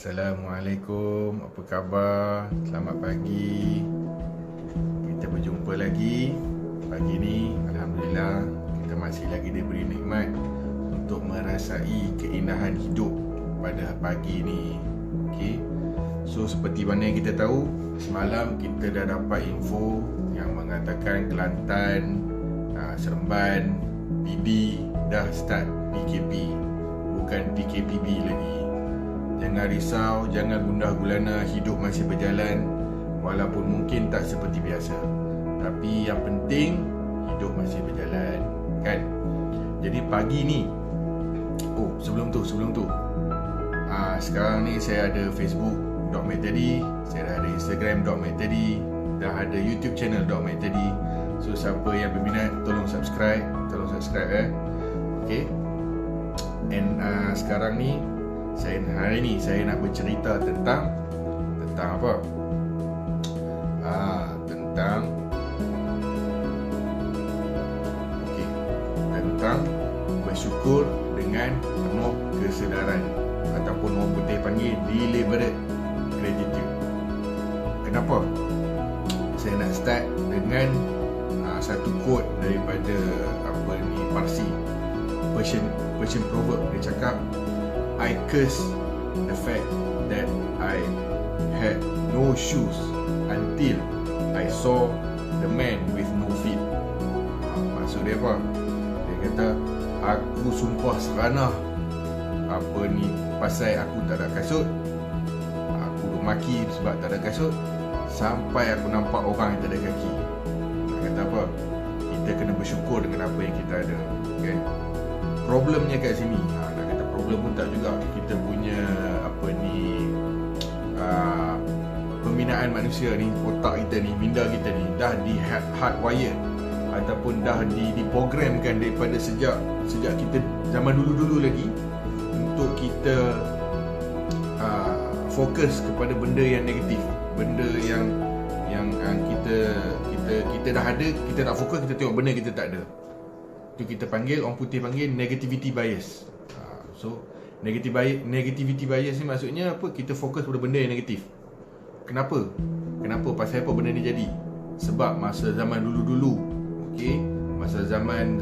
Assalamualaikum, apa khabar? Selamat pagi. Kita berjumpa lagi. Pagi ni Alhamdulillah kita masih lagi diberi nikmat untuk merasai keindahan hidup pada pagi ni. Okay. So seperti mana yang kita tahu, semalam kita dah dapat info yang mengatakan Kelantan, Seremban, PD dah start PKP, bukan PKPB lagi. Jangan risau, jangan gundah gulana, hidup masih berjalan. Walaupun mungkin tak seperti biasa, tapi yang penting hidup masih berjalan, kan? Jadi pagi ni, sebelum tu sekarang ni saya ada Facebook @macteddy, saya dah ada Instagram @macteddy, dah ada YouTube channel @macteddy. So siapa yang berminat, tolong subscribe Okay. And sekarang ni hari ni saya nak bercerita tentang apa? Tentang bersyukur dengan penuh kesedaran, ataupun orang putih panggil deliberate gratitude. Kenapa saya nak start dengan satu quote daripada Parsi, Persian proverb. Dia cakap, I curse the fact that I had no shoes until I saw the man with no feet. Maksud dia apa? Dia kata, aku sumpah seranah pasal aku tak ada kasut. Aku maki sebab tak ada kasut, sampai aku nampak orang yang tak ada kaki. Dia kata apa? Kita kena bersyukur dengan apa yang kita ada, kan? Problemnya kat sini, nak kata problem pun tak juga. Kita punya pembinaan manusia ni, otak kita ni, minda kita ni dah di hardwired ataupun dah diprogramkan daripada sejak kita zaman dulu lagi, untuk kita fokus kepada benda yang negatif, benda yang kita dah ada, kita tak fokus, kita tengok benda kita tak ada. Itu kita panggil, orang putih panggil negativity bias. So negativity bias ni maksudnya apa? Kita fokus pada benda yang negatif. Kenapa? Pasal apa benda ni jadi? Sebab masa zaman dulu-dulu, okey, masa zaman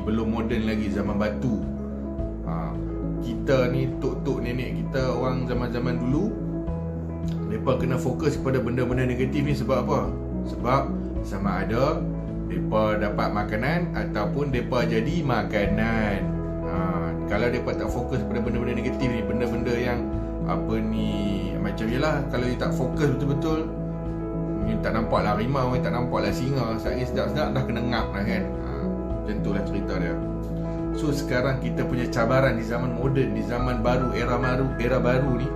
belum moden lagi, zaman batu, kita ni tok nenek kita, orang zaman dulu, mereka kena fokus kepada benda-benda negatif ni. Sebab apa? Sebab sama ada mereka dapat makanan ataupun mereka jadi makanan. Kalau mereka tak fokus pada benda-benda negatif ni, benda-benda yang macam yelah, kalau dia tak fokus betul-betul, ni tak nampak lah harimau, tak nampak lah singa, sedap-sedap dah kena ngap lah, kan? Macam tu lah cerita dia. So sekarang kita punya cabaran di zaman moden, di zaman baru, era baru ni,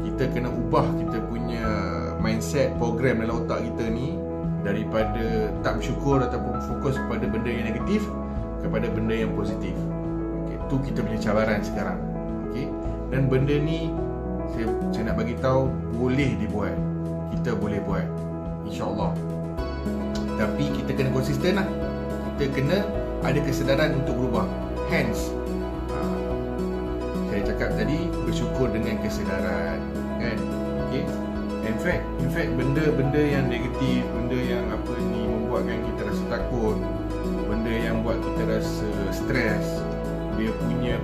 kita kena ubah kita punya mindset, program dalam otak kita ni, daripada tak bersyukur ataupun fokus kepada benda yang negatif kepada benda yang positif. Okay, tu kita punya cabaran sekarang. Okay, dan benda ni saya nak bagi tahu, boleh dibuat. Kita boleh buat, insya-Allah. Tapi kita kena konsisten lah. Kita kena ada kesedaran untuk berubah. Hence saya cakap tadi, bersyukur dengan kesedaran, kan? Okay. In fact benda-benda yang negatif, benda yang membuatkan kita rasa takut, benda yang buat kita rasa stres, dia punya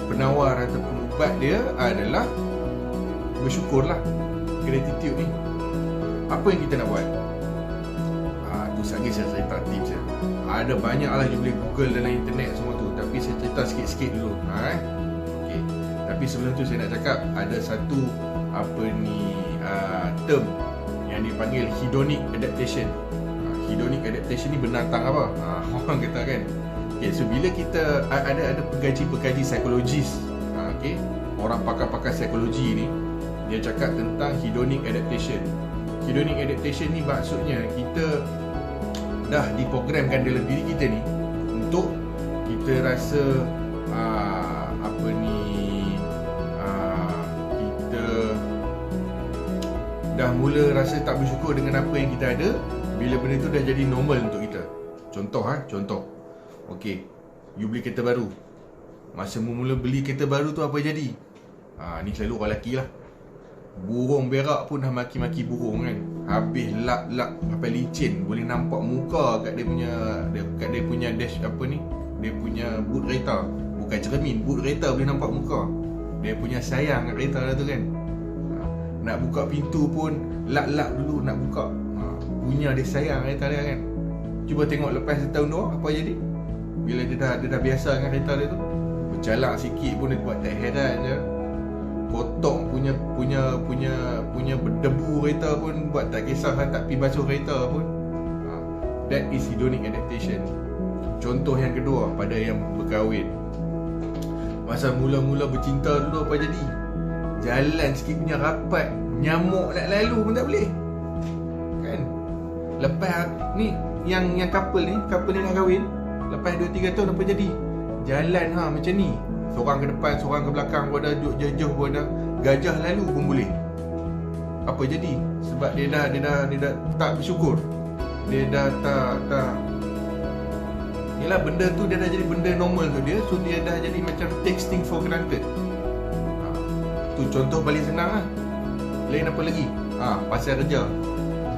penawar ataupun ubat dia adalah bersyukurlah, gratitude ni. Apa yang kita nak buat? Tu lagi saya cerita tips ya. Ada banyak lah, you boleh google dalam internet semua tu, tapi saya cerita sikit-sikit dulu. Okay. Tapi sebelum tu saya nak cakap, ada satu term yang dipanggil hedonic adaptation. Hedonic adaptation ni binatang apa? Orang kata, kan? Okay, so bila kita ada pekaji psikologis, okay, orang pakar-pakar psikologi ni, dia cakap tentang hedonic adaptation. Hedonic adaptation ni maksudnya kita dah diprogramkan dalam diri kita ni untuk kita rasa kita dah mula rasa tak bersyukur dengan apa yang kita ada bila benda tu dah jadi normal untuk kita. Contoh. Okey, you beli kereta baru. Masa mula beli kereta baru tu apa jadi? Ni selalu orang lelaki lah. Burung berak pun dah maki-maki burung kan. Habis lap-lap sampai licin, boleh nampak muka kat dia punya dash apa ni, dia punya boot kereta. Bukan cermin, boot kereta boleh nampak muka. Dia punya sayang kat kereta lah tu kan. Nak buka pintu pun lap-lap dulu nak buka. Punya dia sayang kereta dia kan. Cuba tengok lepas setahun dua apa jadi. Bila dia dah biasa dengan kereta dia tu, berjalan sikit pun dia buat tak heran je. Kotor punya berdebu kereta pun buat tak kisah, tak pergi basuh kereta pun. That is hedonic adaptation. Contoh yang kedua pada yang berkahwin. Masa mula-mula bercinta dulu apa jadi? Jalan sikit punya rapat, nyamuk nak lalu pun tak boleh. Kan? Lepas ni yang couple ni nak kahwin, lepas 2-3 tahun apa jadi? Jalan macam ni. Seorang ke depan, seorang ke belakang pun ada, duduk jejah pun ada, gajah lalu pun boleh. Apa jadi? Sebab dia dah tak bersyukur. Dia dah tak yelah, benda tu dia dah jadi benda normal tu dia. So dia dah jadi macam takes things for granted. Tu contoh paling senang lah. Lain apa lagi? Pasal kerja.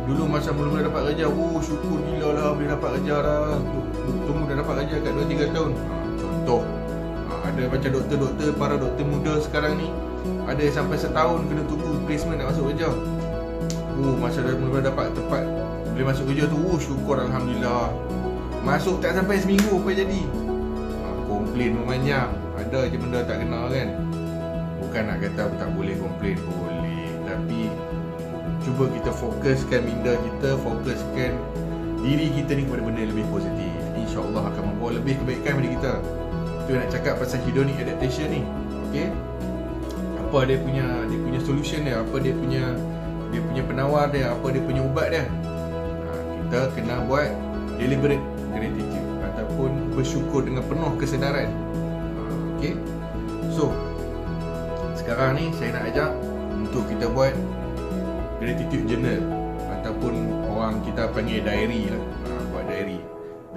Dulu masa mula-mula dapat kerja, syukur gila lah boleh dapat kerja dah. Tunggu dah dapat kerja kat 2-3 tahun. Contoh, ada macam doktor-doktor, para doktor muda sekarang ni, ada sampai setahun kena tunggu placement nak masuk kerja. Masa dah mula-mula dapat tepat boleh masuk kerja tu, syukur Alhamdulillah. Masuk tak sampai seminggu apa jadi? Komplain memanjang. Ada je benda tak kena kan. Bukan nak kata tak boleh komplain, boleh. Tapi cuba kita fokuskan minda kita, fokuskan diri kita ni kepada benda yang lebih positif. InsyaAllah akan membawa lebih kebaikan pada kita. Tu nak cakap pasal hedonic adaptation ni. Okay, apa dia punya solution dia, apa dia punya penawar dia, apa dia punya ubat dia. Kita kena buat deliberate gratitude ataupun bersyukur dengan penuh kesedaran. Okay, so sekarang ni saya nak ajak untuk kita buat gratitude journal ataupun orang kita panggil diary lah. Buat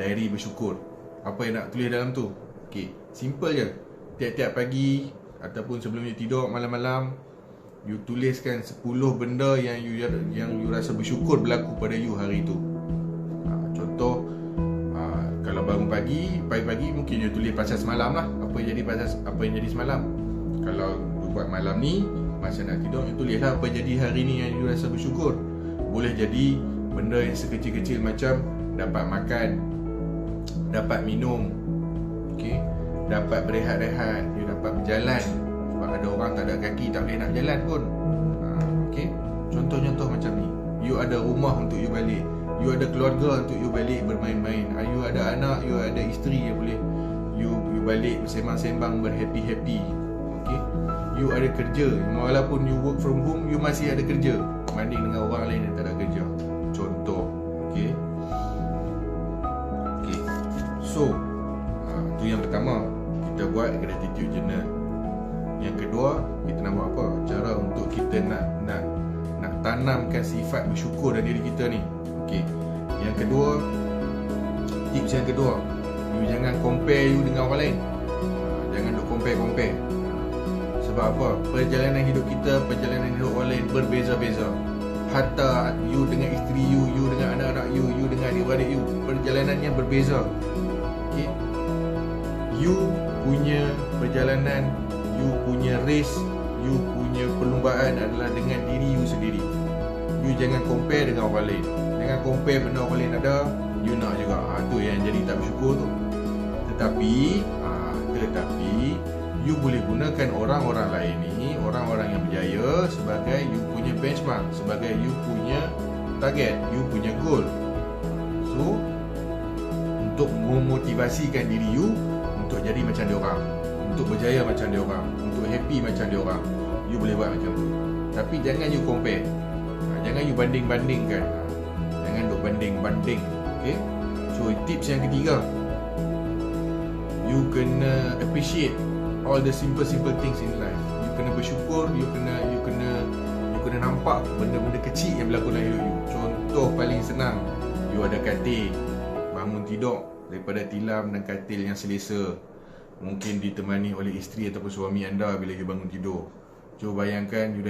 diary bersyukur. Apa yang nak tulis dalam tu? Okay, simple je. Tiap-tiap pagi ataupun sebelum you tidur, malam-malam, you tuliskan 10 benda yang you rasa bersyukur berlaku pada you hari tu. Contoh, kalau bangun pagi-pagi mungkin you tulis pasal semalam lah. Apa yang jadi semalam. Kalau you buat malam ni, masa nak tidur, you tulis lah apa jadi hari ni yang you rasa bersyukur. Boleh jadi benda yang sekecil-kecil macam dapat makan, dapat minum, okay, dapat berehat-rehat, you dapat berjalan. Sebab ada orang tak ada kaki, tak boleh nak berjalan pun. Okay, contoh-contoh macam ni. You ada rumah untuk you balik, you ada keluarga untuk you balik bermain-main, you ada anak, you ada isteri yang boleh you balik bersembang-sembang, berhappy-happy. Okay, you ada kerja, walaupun you work from home, you masih ada kerja berbanding dengan orang lain yang tak ada kerja. Contoh. Okay, so tu yang pertama, kita buat gratitude journal. Yang kedua, kita nak buat apa? Cara untuk kita nak tanamkan sifat bersyukur dalam diri kita ni. Okay, yang kedua, tips yang kedua, you jangan compare you dengan orang lain. Jangan duk compare. Sebab apa? Perjalanan hidup kita, perjalanan hidup orang lain berbeza-beza. Hatta you dengan isteri you dengan anak-anak you dengan adik-beradik you, perjalanannya berbeza. Okay, you punya perjalanan, you punya race, you punya perlumbaan adalah dengan diri you sendiri. You jangan compare dengan orang lain. Jangan compare benda orang lain ada, you nak juga. Tu yang jadi tak bersyukur tu. Tetapi you boleh gunakan orang-orang lain ni, orang-orang yang berjaya, sebagai you punya benchmark, sebagai you punya target, you punya goal. So, untuk memotivasikan diri you untuk jadi macam dia orang, untuk berjaya macam dia orang, untuk happy macam dia orang, you boleh buat macam tu. Tapi jangan you compare. Jangan you banding-bandingkan. Jangan duk banding-banding. Okay? So tips yang ketiga, you kena appreciate all the simple things in life. You kena bersyukur, you kena nampak benda-benda kecil yang berlaku dalam hidup you. Contoh paling senang, you ada katil, bangun tidur daripada tilam dan katil yang selesa. Mungkin ditemani oleh isteri ataupun suami anda bila you bangun tidur. Cuba bayangkan you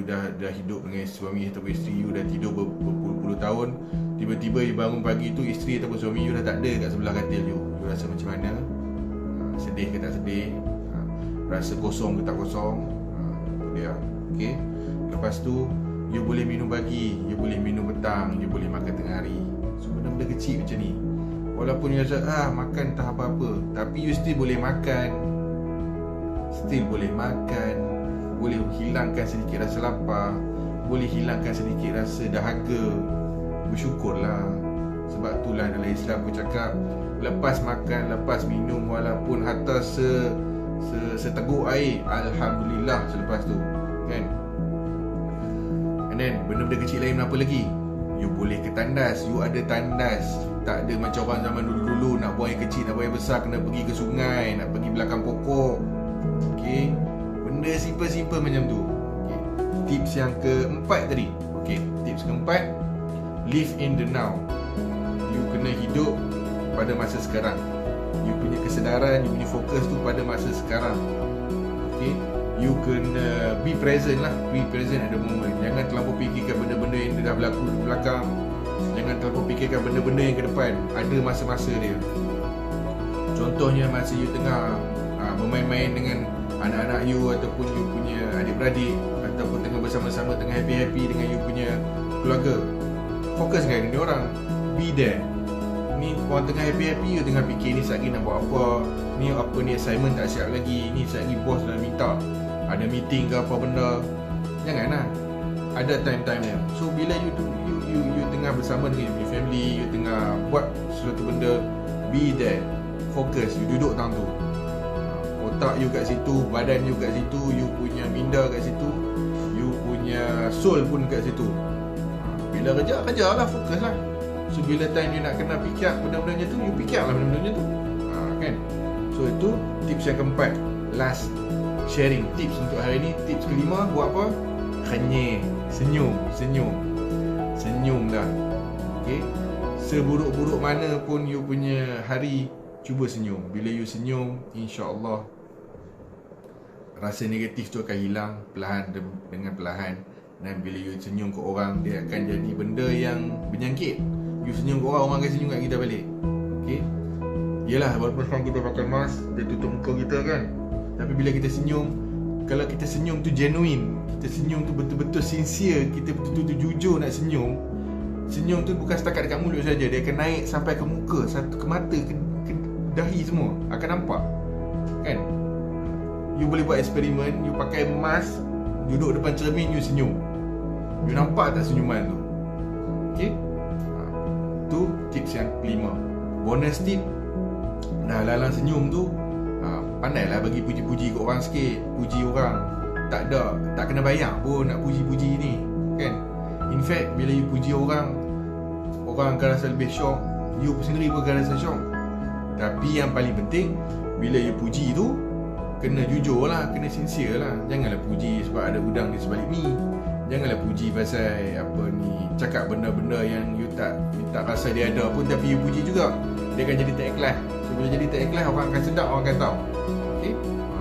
dah hidup dengan suami atau isteri you, dah tidur berpuluh-puluh tahun, tiba-tiba you bangun pagi tu isteri ataupun suami you dah tak ada kat sebelah katil you. You rasa macam mana? Sedih ke tak sedih? Rasa kosong ke tak kosong? Dia. Okey. Lepas tu you boleh minum pagi, you boleh minum petang, you boleh makan tengah hari. So benda-benda kecil macam ni. Walaupun you rasa makan tak apa-apa, tapi you still boleh makan. Boleh hilangkan sedikit rasa lapar, boleh hilangkan sedikit rasa dahaga. Bersyukurlah. Sebab itulah dalam Islam aku cakap, lepas makan, lepas minum, walaupun hatta seteguk air, alhamdulillah selepas tu, kan? And then benda-benda kecil lain apa lagi? You boleh ke tandas, you ada tandas. Tak ada macam orang zaman dulu-dulu nak buang air kecil, nak buang air besar, kena pergi ke sungai, nak pergi belakang pokok. Okey, benda simple-simple macam tu. Okay. Tips yang keempat tadi. Okey, tips keempat, live in the now. You kena hidup pada masa sekarang. You punya kesedaran, you punya fokus tu pada masa sekarang. Okey, you kena be present lah. Be present at the moment. Jangan terlalu fikirkan benda-benda yang dah berlaku di belakang. Jangan terlalu fikirkan benda-benda yang ke depan. Ada masa-masa dia. Contohnya masa you tengah bermain-main dengan anak-anak you ataupun you punya adik-beradik, ataupun tengah bersama-sama, tengah happy-happy dengan you punya keluarga. Fokuskan dengan orang. Be there. Ni orang tengah happy-happy, you tengah fikir ni sekejap lagi nak buat apa, ni apa ni assignment tak siap lagi, ni sekejap lagi bos dah minta ada meeting ke apa benda. Janganlah. Ada time-time dia. So bila you tengah bersama dengan your family, you tengah buat sesuatu benda, be there. Fokus. You duduk tang tu. Otak you kat situ, badan you kat situ, you punya minda kat situ, you punya soul pun kat situ. Bila kerja lah, fokus lah. So bila time you nak kena fikir benda-benda tu, you fikir lah benda-benda tu, kan? So itu tips yang keempat. Last sharing tips untuk hari ni. Tips kelima, buat apa? Kenyek. Senyum dah. Okay. Seburuk-buruk mana pun you punya hari, cuba senyum. Bila you senyum, insya-Allah rasa negatif tu akan hilang perlahan dengan perlahan. Dan bila you senyum ke orang, dia akan jadi benda yang menyangkit. You senyum ke orang, orang akan senyum kat kita balik. Okay. Yelah, walaupun sekarang kita pakai mask, dia tutup muka kita kan, tapi bila kita senyum, kalau kita senyum tu genuine, kita senyum tu betul-betul sincere, kita betul-betul jujur nak senyum. Senyum tu bukan setakat dekat mulut saja, dia akan naik sampai ke muka, ke mata, ke dahi semua akan nampak, kan? You boleh buat eksperimen, you pakai mask, duduk depan cermin, you senyum. You nampak tak senyuman tu? Okay? Tu tips yang kelima. Bonus tip, dah lalang senyum tu, pandailah bagi puji-puji kat orang sikit. Puji orang, tak kena bayar pun nak puji-puji ni, kan? In fact, bila you puji orang akan rasa lebih syok, you sendiri pun akan rasa syok. Tapi yang paling penting, bila you puji tu, kena jujur lah, kena sincere lah. Janganlah puji sebab ada udang di sebalik mi. Janganlah puji pasal apa ni, cakap benda-benda yang you tak rasa dia ada pun, tapi you puji juga. Dia akan jadi tak ikhlas. So bila jadi tak ikhlas, orang akan sedap, orang akan tahu. Okay?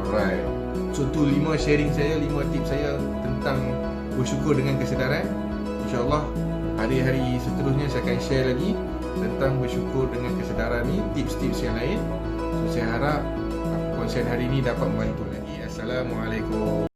Alright. So tu 5 sharing saya, 5 tips saya tentang bersyukur dengan kesedaran. InsyaAllah hari-hari seterusnya saya akan share lagi tentang bersyukur dengan kesedaran ni, tips-tips yang lain. So saya harap konsen hari ini dapat membantu lagi. Assalamualaikum.